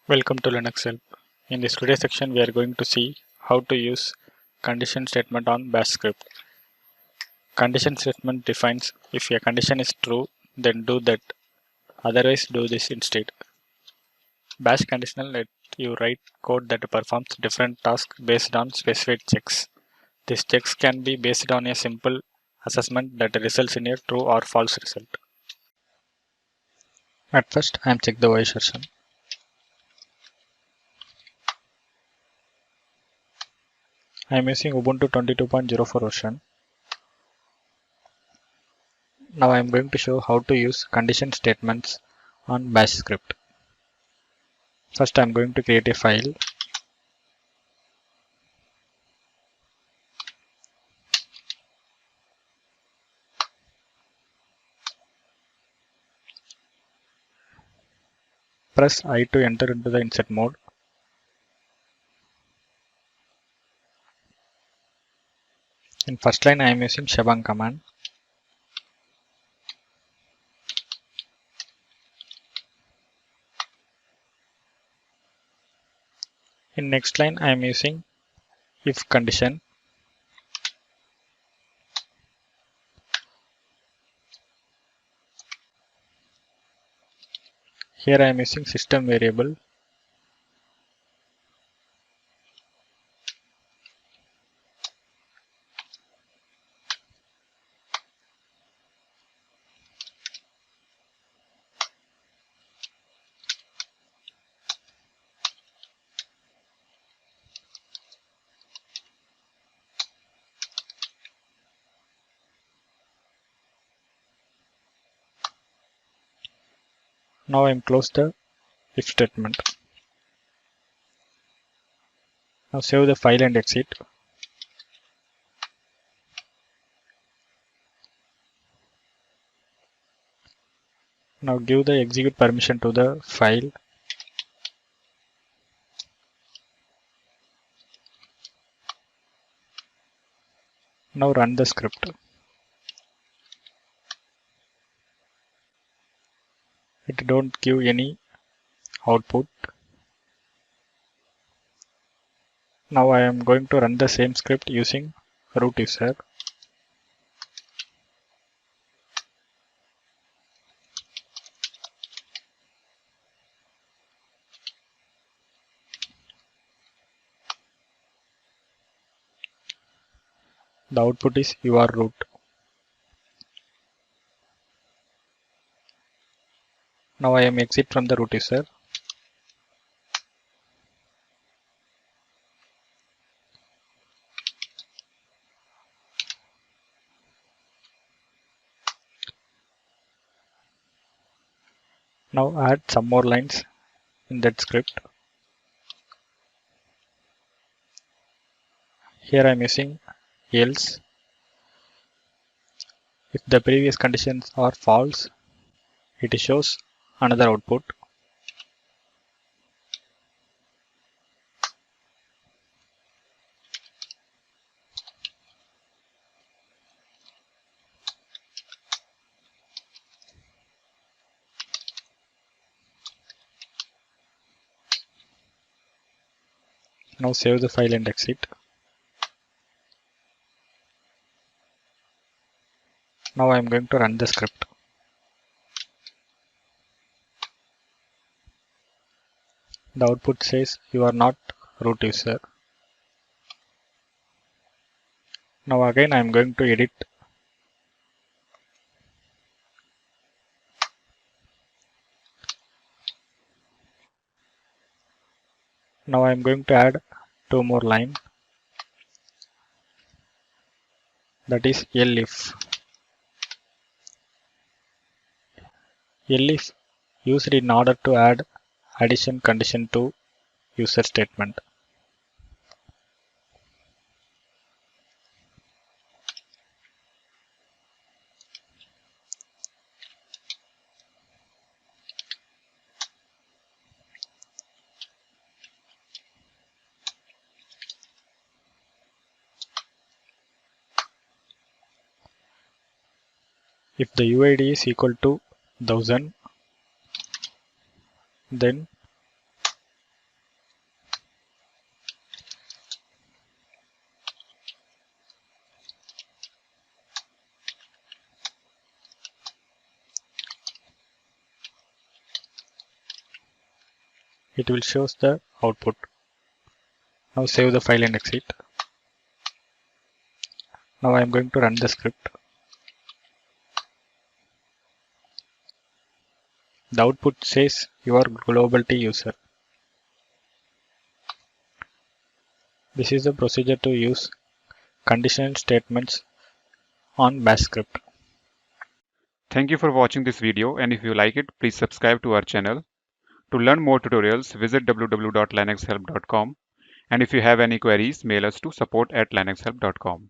Welcome to Linuxhelp. In this today's section, we are going to see how to use condition statement on bash script. Condition statement defines if a condition is true, then do that. Otherwise, do this instead. Bash conditional let you write code that performs different tasks based on specified checks. These checks can be based on a simple assessment that results in a true or false result. At first, I am check the OS version. I am using Ubuntu 22.04 version. Now I am going to show how to use condition statements on bash script. First I am going to create a file. Press I to enter into the insert mode. In first line I am using shebang command. In next line I am using if condition. Here I am using system variable. Now I am close the if statement. Now save the file and exit. Now give the execute permission to the file. Now run the script. It don't give any output. Now I am going to run the same script using root user. The output is your root. Now I am exit from the root user. Now add some more lines in that script. Here I am using else. If the previous conditions are false, it shows another output. Now save the file and exit. Now I am going to run the script. The output says you are not root user. Now again I am going to edit. Now I am going to add two more lines. That is elif. Elif used in order to add addition condition to user statement. If the UID is equal to 1000, then it will show the output. Now save the file and exit. Now I am going to run the script. The output says you are global T user. This is the procedure to use conditional statements on bash script. Thank you for watching this video, and if you like it, please subscribe to our channel. To learn more tutorials, visit www.linuxhelp.com, and if you have any queries, mail us to support@linuxhelp.com.